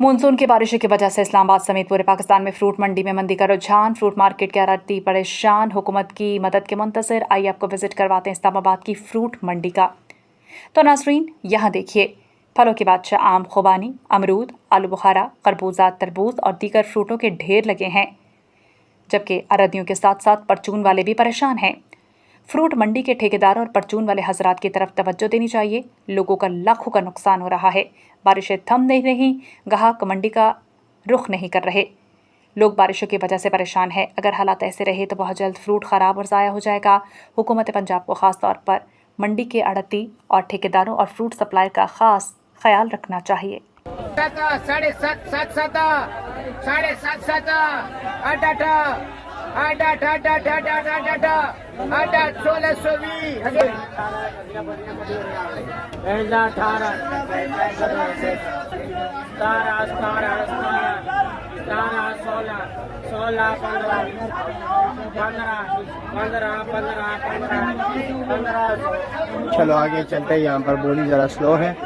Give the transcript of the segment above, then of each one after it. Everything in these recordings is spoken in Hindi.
मानसून की बारिशों की वजह से इस्लामाबाद समेत पूरे पाकिस्तान में फ्रूट मंडी में मंदी का रुझान। फ्रूट मार्केट के आढ़ती परेशान, हुकूमत की मदद के मुंतज़िर। आइए आपको विजिट करवाते हैं इस्लामाबाद की फ्रूट मंडी का। तो नाज़रीन, यहाँ देखिए, फलों के बादशाह आम, खुबानी, अमरूद, आलू बुखारा, खरबूजा, तरबूज और दीगर फ्रूटों के ढेर लगे हैं, जबकि अरदियों के साथ साथ परचून वाले भी परेशान हैं। फ्रूट मंडी के ठेकेदारों और परचून वाले हजरात की तरफ तवज्जो देनी चाहिए। लोगों का लाखों का नुकसान हो रहा है। बारिशें थम नहीं रही, ग्राहक मंडी का रुख नहीं कर रहे। लोग बारिशों की वजह से परेशान हैं। अगर हालात ऐसे रहे तो बहुत जल्द फ्रूट ख़राब और ज़ाया हो जाएगा। हुकूमत पंजाब को ख़ास तौर पर मंडी के आढ़ती और ठेकेदारों और फ्रूट सप्लायर का ख़ास ख्याल रखना चाहिए। 15। चलो आगे चलते हैं। यहाँ पर बोली ज़रा स्लो है।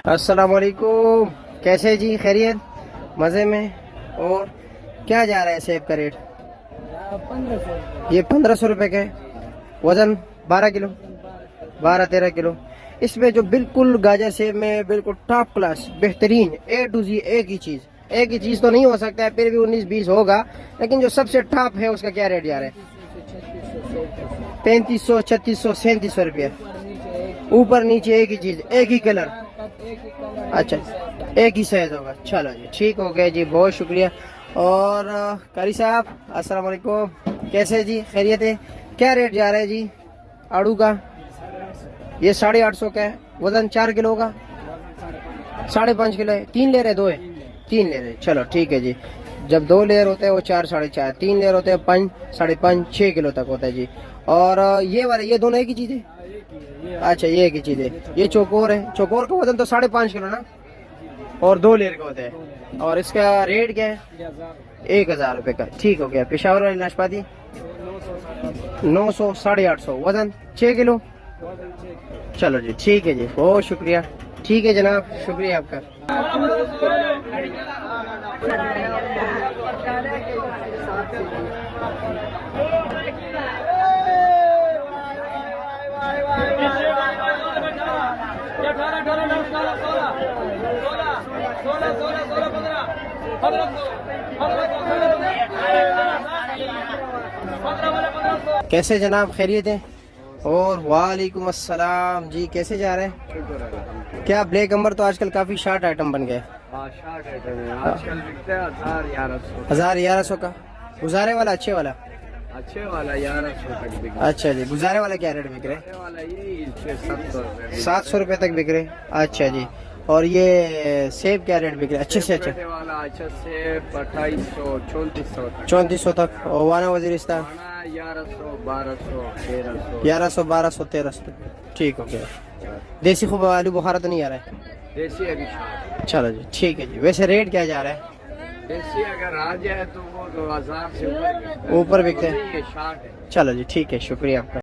अस्सलाम वालेकुम, कैसे जी? खैरियत, मज़े में? और क्या जा रहा है सेब का रेट? 1500। ये 1500 रुपए का है। वजन 12 किलो, 12-13 किलो। इसमें जो बिल्कुल गाजर सेब में बिल्कुल टॉप क्लास बेहतरीन A to Z एक ही चीज तो नहीं हो सकता है, फिर भी 19-20 होगा, लेकिन जो सबसे टॉप है उसका क्या रेट जा रहा है? 3500, 3600, 3700 रुपया। ऊपर नीचे एक ही चीज, एक ही कलर, अच्छा एक ही साइज होगा। चलो जी, ठीक हो गया जी, बहुत शुक्रिया। और कारी साहब अस्सलाम वालेकुम, कैसे जी? खैरियत है? क्या रेट जा रहा है जी आड़ू का? ये 850 का है। वजन 4 किलो का, 5.5 किलो है। 3 लेयर है, 2 है? 3 लेयर है। चलो ठीक है जी। जब 2 लेयर होते हैं वो 4, 4.5, 3 लेयर होते हैं 5, 5.5, 6 किलो तक होता है जी। और ये वाले, ये दोनों एक ही चीज है? अच्छा, ये एक ही चीज है। ये चौकोर है। चौकोर का वजन तो 5.5 किलो ना, और 2 लेयर का होता है। और इसका रेट क्या है? 1000 रुपए का। ठीक हो गया। पेशावर वाली नाशपाती 900, 850, वजन 6 किलो। चलो जी, ठीक है जी, बहुत शुक्रिया। ठीक है जनाब, शुक्रिया आपका। कैसे जनाब, खैरियत है? और वालेकुम अस्सलाम जी, कैसे जा रहे हैं? क्या ब्लैक अंबर तो आजकल काफी शार्ट आइटम बन गए। आजकल बिकते हैं 1000-1100 का। गुजारे वाला अच्छे वाला 1100 तक बिक। अच्छा जी, गुजारे वाला क्या रेट बिक रहे? 700 रुपए तक बिक रहे। अच्छा जी। और ये सेब क्या रेट बिक रहे? अच्छे से अच्छा वाला, अच्छा सेब 2800, 3400 तक। और वाना वजीरिस्तान 1100, 1200, 1300। ठीक हो गया। देसी खूब आलू बुखारा तो नहीं आ रहा है? देसी अभी। चलो जी, ठीक है जी। वैसे रेट क्या जा रहा है? देसी अगर आ जाए तो वो 2000 से ऊपर बिकते हैं। चलो जी, ठीक है, शुक्रिया आपका।